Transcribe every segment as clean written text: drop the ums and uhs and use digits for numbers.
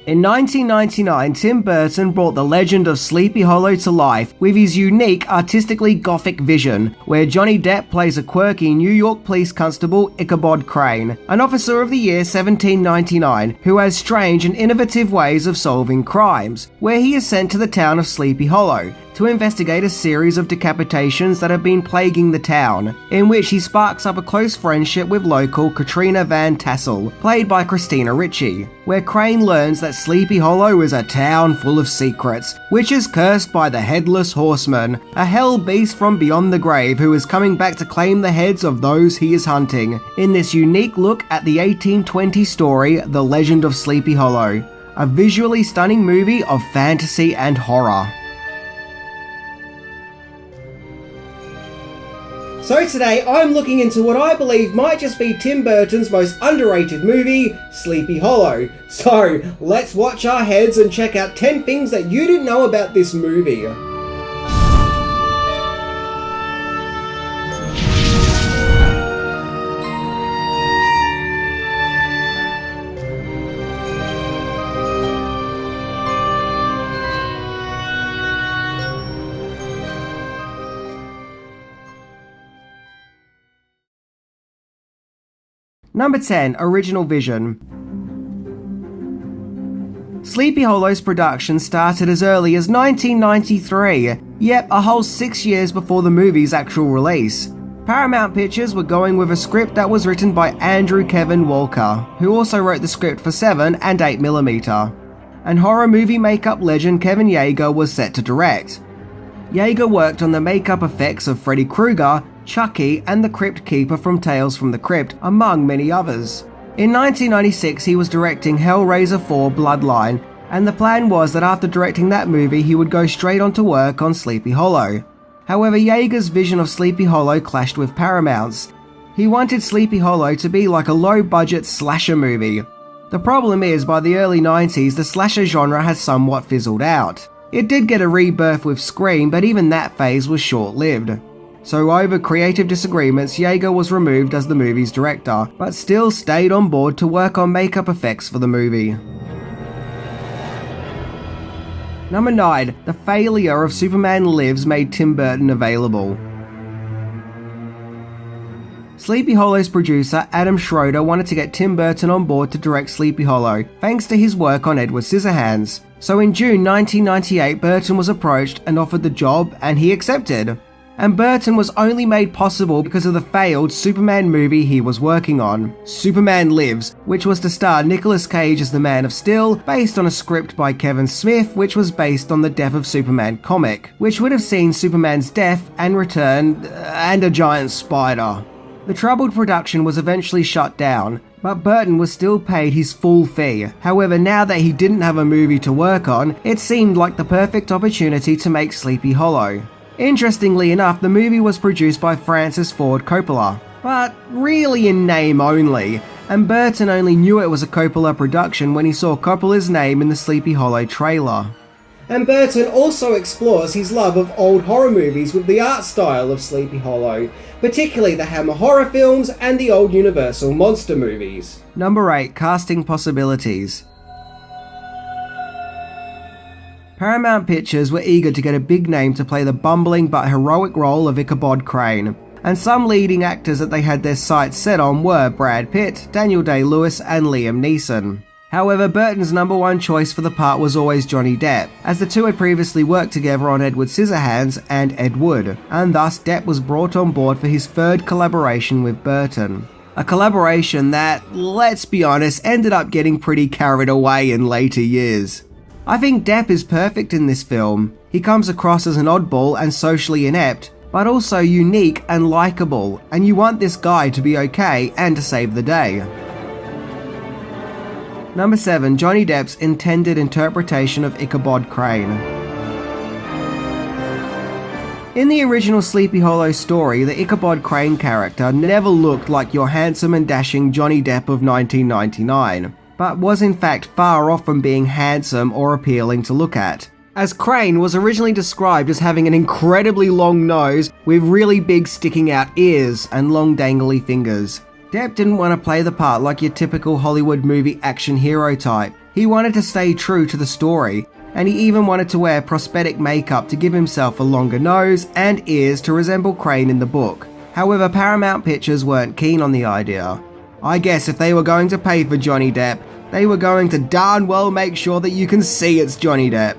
In 1999, Tim Burton brought the legend of Sleepy Hollow to life with his unique, artistically gothic vision, where Johnny Depp plays a quirky New York police constable, Ichabod Crane, an officer of the year 1799 who has strange and innovative ways of solving crimes, where he is sent to the town of Sleepy Hollow to investigate a series of decapitations that have been plaguing the town, in which he sparks up a close friendship with local Katrina Van Tassel, played by Christina Ricci, where Crane learns that Sleepy Hollow is a town full of secrets, which is cursed by the Headless Horseman, a hell beast from beyond the grave who is coming back to claim the heads of those he is hunting, in this unique look at the 1820 story The Legend of Sleepy Hollow, a visually stunning movie of fantasy and horror. So today I'm looking into what I believe might just be Tim Burton's most underrated movie, Sleepy Hollow. So let's watch our heads and check out 10 things that you didn't know about this movie. Number 10. Original Vision. Sleepy Hollow's production started as early as 1993, yep, a whole 6 years before the movie's actual release. Paramount Pictures were going with a script that was written by Andrew Kevin Walker, who also wrote the script for 7 and 8mm, and horror movie makeup legend Kevin Yeager was set to direct. Yeager worked on the makeup effects of Freddy Krueger, Chucky, and the Crypt Keeper from Tales from the Crypt, among many others. In 1996, he was directing Hellraiser 4 Bloodline, and the plan was that after directing that movie, he would go straight on to work on Sleepy Hollow. However, Yeager's vision of Sleepy Hollow clashed with Paramount's. He wanted Sleepy Hollow to be like a low-budget slasher movie. The problem is, by the early 90s, the slasher genre has somewhat fizzled out. It did get a rebirth with Scream, but even that phase was short-lived. So over creative disagreements, Yeager was removed as the movie's director, but still stayed on board to work on makeup effects for the movie. Number 9. The failure of Superman Lives made Tim Burton available. Sleepy Hollow's producer Adam Schroeder wanted to get Tim Burton on board to direct Sleepy Hollow, thanks to his work on Edward Scissorhands. So in June 1998, Burton was approached and offered the job, and he accepted. And Burton was only made possible because of the failed Superman movie he was working on, Superman Lives, which was to star Nicolas Cage as the Man of Steel, based on a script by Kevin Smith, which was based on the Death of Superman comic, which would have seen Superman's death and return, and a giant spider. The troubled production was eventually shut down, but Burton was still paid his full fee. However, now that he didn't have a movie to work on, it seemed like the perfect opportunity to make Sleepy Hollow. Interestingly enough, the movie was produced by Francis Ford Coppola, but really in name only, and Burton only knew it was a Coppola production when he saw Coppola's name in the Sleepy Hollow trailer. And Burton also explores his love of old horror movies with the art style of Sleepy Hollow, particularly the Hammer horror films and the old Universal monster movies. Number 8. Casting possibilities. Paramount Pictures were eager to get a big name to play the bumbling but heroic role of Ichabod Crane, and some leading actors that they had their sights set on were Brad Pitt, Daniel Day-Lewis, and Liam Neeson. However, Burton's number one choice for the part was always Johnny Depp, as the two had previously worked together on Edward Scissorhands and Ed Wood, and thus Depp was brought on board for his third collaboration with Burton. A collaboration that, let's be honest, ended up getting pretty carried away in later years. I think Depp is perfect in this film. He comes across as an oddball and socially inept, but also unique and likable, and you want this guy to be okay and to save the day. Number 7. Johnny Depp's intended interpretation of Ichabod Crane. In the original Sleepy Hollow story, the Ichabod Crane character never looked like your handsome and dashing Johnny Depp of 1999. But was in fact far off from being handsome or appealing to look at, as Crane was originally described as having an incredibly long nose with really big sticking out ears and long dangly fingers. Depp didn't want to play the part like your typical Hollywood movie action hero type. He wanted to stay true to the story, and he even wanted to wear prosthetic makeup to give himself a longer nose and ears to resemble Crane in the book. However, Paramount Pictures weren't keen on the idea. I guess if they were going to pay for Johnny Depp, they were going to darn well make sure that you can see it's Johnny Depp.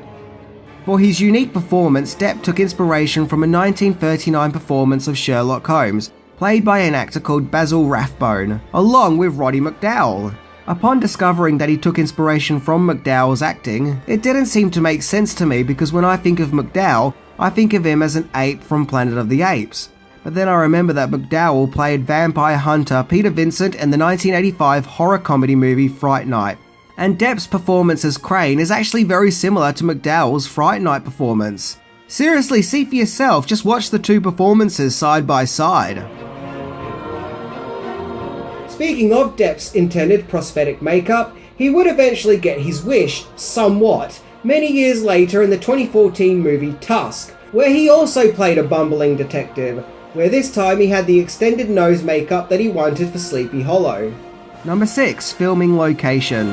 For his unique performance, Depp took inspiration from a 1939 performance of Sherlock Holmes, played by an actor called Basil Rathbone, along with Roddy McDowall. Upon discovering that he took inspiration from McDowall's acting, it didn't seem to make sense to me because when I think of McDowall, I think of him as an ape from Planet of the Apes. But then I remember that McDowall played vampire hunter Peter Vincent in the 1985 horror comedy movie Fright Night, and Depp's performance as Crane is actually very similar to McDowall's Fright Night performance. Seriously, see for yourself, just watch the two performances side by side. Speaking of Depp's intended prosthetic makeup, he would eventually get his wish, somewhat, many years later in the 2014 movie Tusk, where he also played a bumbling detective, where this time he had the extended nose makeup that he wanted for Sleepy Hollow. Number 6. Filming location.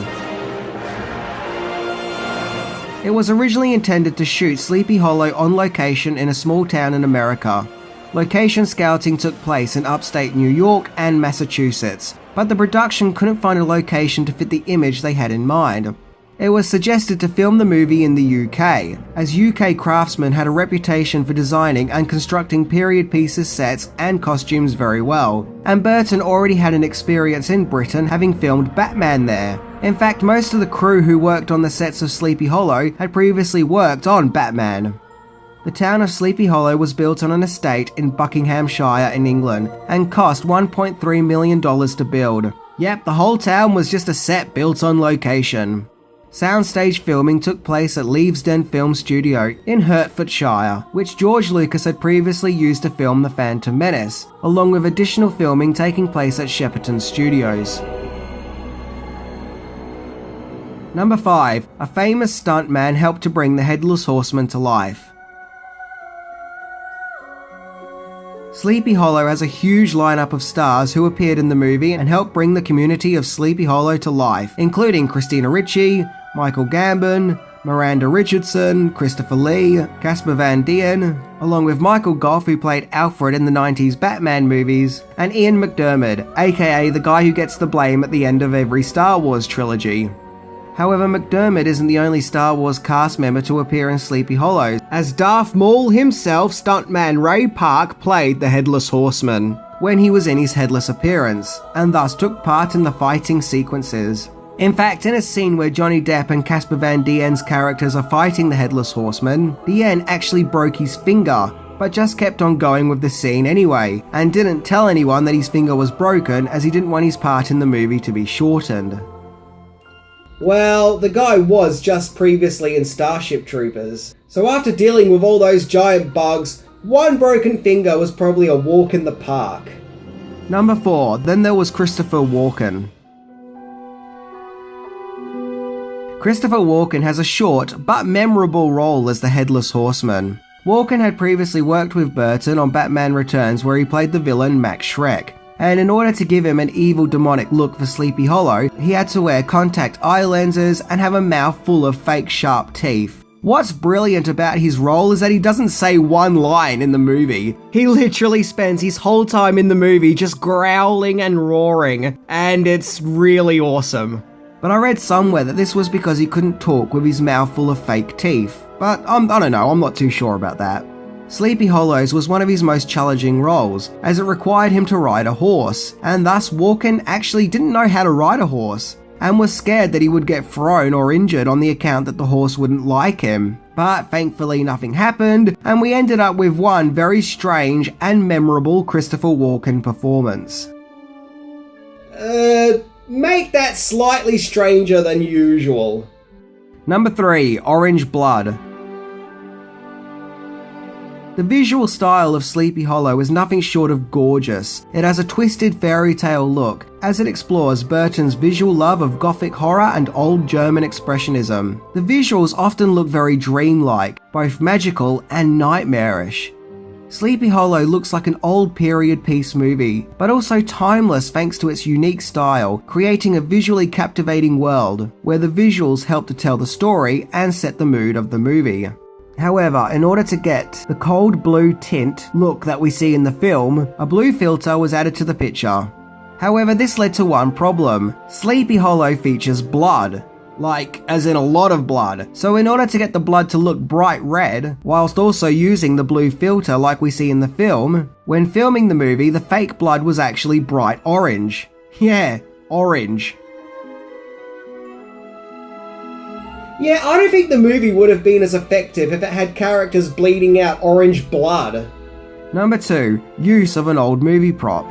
It was originally intended to shoot Sleepy Hollow on location in a small town in America. Location scouting took place in upstate New York and Massachusetts, but the production couldn't find a location to fit the image they had in mind. It was suggested to film the movie in the UK, as UK craftsmen had a reputation for designing and constructing period pieces, sets, and costumes very well, and Burton already had an experience in Britain having filmed Batman there. In fact, most of the crew who worked on the sets of Sleepy Hollow had previously worked on Batman. The town of Sleepy Hollow was built on an estate in Buckinghamshire in England and cost $1.3 million to build. Yep, the whole town was just a set built on location. Soundstage filming took place at Leavesden Film Studio in Hertfordshire, which George Lucas had previously used to film The Phantom Menace, along with additional filming taking place at Shepperton Studios. Number 5. A famous stuntman helped to bring the Headless Horseman to life. Sleepy Hollow has a huge lineup of stars who appeared in the movie and helped bring the community of Sleepy Hollow to life, including Christina Ricci, Michael Gambon, Miranda Richardson, Christopher Lee, Casper Van Dien, along with Michael Gough, who played Alfred in the 90s Batman movies, and Ian McDiarmid, aka the guy who gets the blame at the end of every Star Wars trilogy. However, McDiarmid isn't the only Star Wars cast member to appear in Sleepy Hollow, as Darth Maul himself, stuntman Ray Park, played the Headless Horseman when he was in his headless appearance, and thus took part in the fighting sequences. In fact, in a scene where Johnny Depp and Casper Van Dien's characters are fighting the Headless Horseman, Dien actually broke his finger, but just kept on going with the scene anyway, and didn't tell anyone that his finger was broken as he didn't want his part in the movie to be shortened. Well, the guy was just previously in Starship Troopers, so after dealing with all those giant bugs, one broken finger was probably a walk in the park. Number 4. Then there was Christopher Walken. Christopher Walken has a short but memorable role as the Headless Horseman. Walken had previously worked with Burton on Batman Returns, where he played the villain Max Schreck. And in order to give him an evil demonic look for Sleepy Hollow, he had to wear contact eye lenses and have a mouth full of fake sharp teeth. What's brilliant about his role is that he doesn't say one line in the movie. He literally spends his whole time in the movie just growling and roaring, and it's really awesome. But I read somewhere that this was because he couldn't talk with his mouth full of fake teeth. But I don't know, I'm not too sure about that. Sleepy Hollows was one of his most challenging roles, as it required him to ride a horse, and thus Walken actually didn't know how to ride a horse, and was scared that he would get thrown or injured on the account that the horse wouldn't like him. But thankfully nothing happened, and we ended up with one very strange and memorable Christopher Walken performance. Make that slightly stranger than usual. Number 3. Orange Blood. The visual style of Sleepy Hollow is nothing short of gorgeous. It has a twisted fairy tale look, as it explores Burton's visual love of gothic horror and old German expressionism. The visuals often look very dreamlike, both magical and nightmarish. Sleepy Hollow looks like an old period piece movie, but also timeless thanks to its unique style, creating a visually captivating world, where the visuals help to tell the story and set the mood of the movie. However, in order to get the cold blue tint look that we see in the film, a blue filter was added to the picture. However, this led to one problem. Sleepy Hollow features blood. Like, as in a lot of blood. So in order to get the blood to look bright red, whilst also using the blue filter like we see in the film, when filming the movie, the fake blood was actually bright orange. Yeah, orange. Yeah, I don't think the movie would have been as effective if it had characters bleeding out orange blood. Number 2. Use of an old movie prop.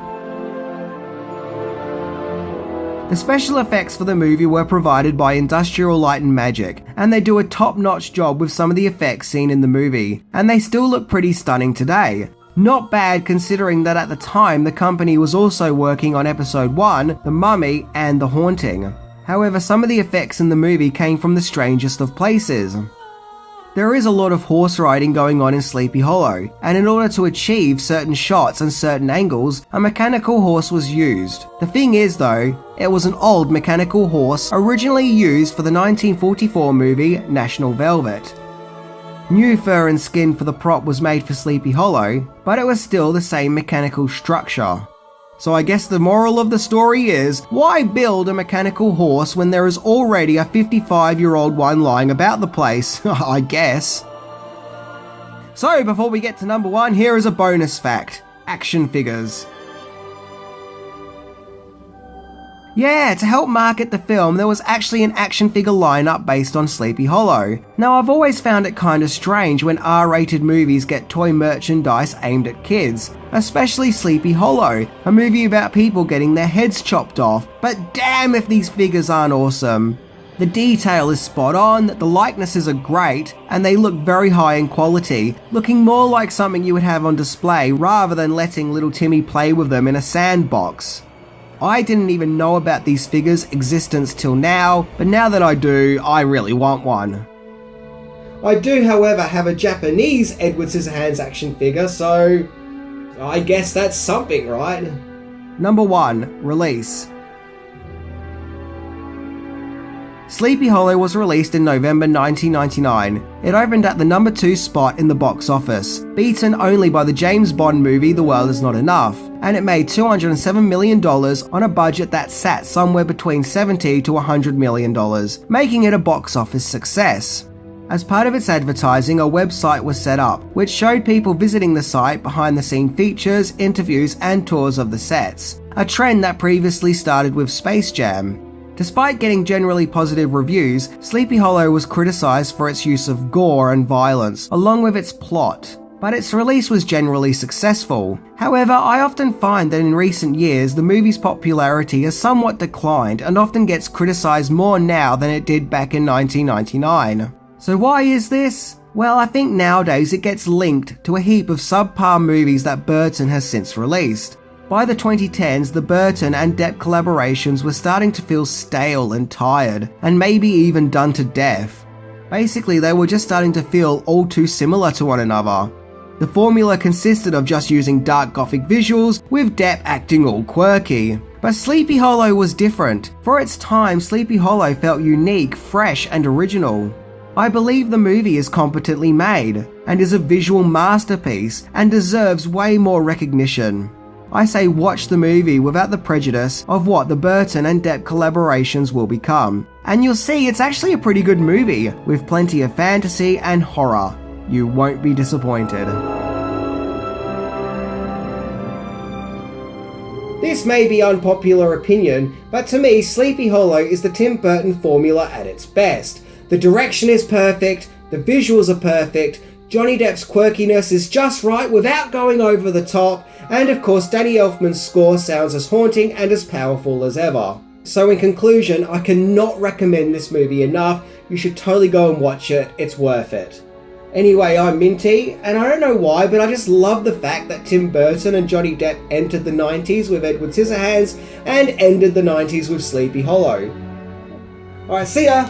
The special effects for the movie were provided by Industrial Light and Magic, and they do a top-notch job with some of the effects seen in the movie, and they still look pretty stunning today. Not bad considering that at the time the company was also working on episode 1, The Mummy and The Haunting. However, some of the effects in the movie came from the strangest of places. There is a lot of horse riding going on in Sleepy Hollow, and in order to achieve certain shots and certain angles, a mechanical horse was used. The thing is though, it was an old mechanical horse originally used for the 1944 movie National Velvet. New fur and skin for the prop was made for Sleepy Hollow, but it was still the same mechanical structure. So I guess the moral of the story is, why build a mechanical horse when there is already a 55-year-old one lying about the place, I guess. So before we get to number 1, here is a bonus fact. Action figures. Yeah, to help market the film, there was actually an action figure lineup based on Sleepy Hollow. Now, I've always found it kinda strange when R-rated movies get toy merchandise aimed at kids, especially Sleepy Hollow, a movie about people getting their heads chopped off, but damn if these figures aren't awesome. The detail is spot on, the likenesses are great, and they look very high in quality, looking more like something you would have on display rather than letting little Timmy play with them in a sandbox. I didn't even know about these figures' existence till now, but now that I do, I really want one. I do, however, have a Japanese Edward Scissorhands action figure, so I guess that's something, right? Number 1. Release. Sleepy Hollow was released in November 1999. It opened at the number 2 spot in the box office, beaten only by the James Bond movie The World Is Not Enough, and it made $207 million on a budget that sat somewhere between $70 to $100 million, making it a box office success. As part of its advertising, a website was set up, which showed people visiting the site behind-the-scene features, interviews, and tours of the sets, a trend that previously started with Space Jam. Despite getting generally positive reviews, Sleepy Hollow was criticised for its use of gore and violence, along with its plot, but its release was generally successful. However, I often find that in recent years the movie's popularity has somewhat declined and often gets criticised more now than it did back in 1999. So why is this? Well, I think nowadays it gets linked to a heap of subpar movies that Burton has since released. By the 2010s, the Burton and Depps collaborations were starting to feel stale and tired, and maybe even done to death. Basically, they were just starting to feel all too similar to one another. The formula consisted of just using dark gothic visuals, with Depps acting all quirky. But Sleepy Hollow was different. For its time, Sleepy Hollow felt unique, fresh, and original. I believe the movie is competently made, and is a visual masterpiece, and deserves way more recognition. I say watch the movie without the prejudice of what the Burton and Depps collaborations will become, and you'll see it's actually a pretty good movie, with plenty of fantasy and horror. You won't be disappointed. This may be unpopular opinion, but to me Sleepy Hollow is the Tim Burton formula at its best. The direction is perfect, the visuals are perfect, Johnny Depp's quirkiness is just right without going over the top, and of course Danny Elfman's score sounds as haunting and as powerful as ever. So in conclusion, I cannot recommend this movie enough. You should totally go and watch it, it's worth it. Anyway, I'm Minty, and I don't know why, but I just love the fact that Tim Burton and Johnny Depp entered the 90s with Edward Scissorhands and ended the 90s with Sleepy Hollow. Alright, see ya!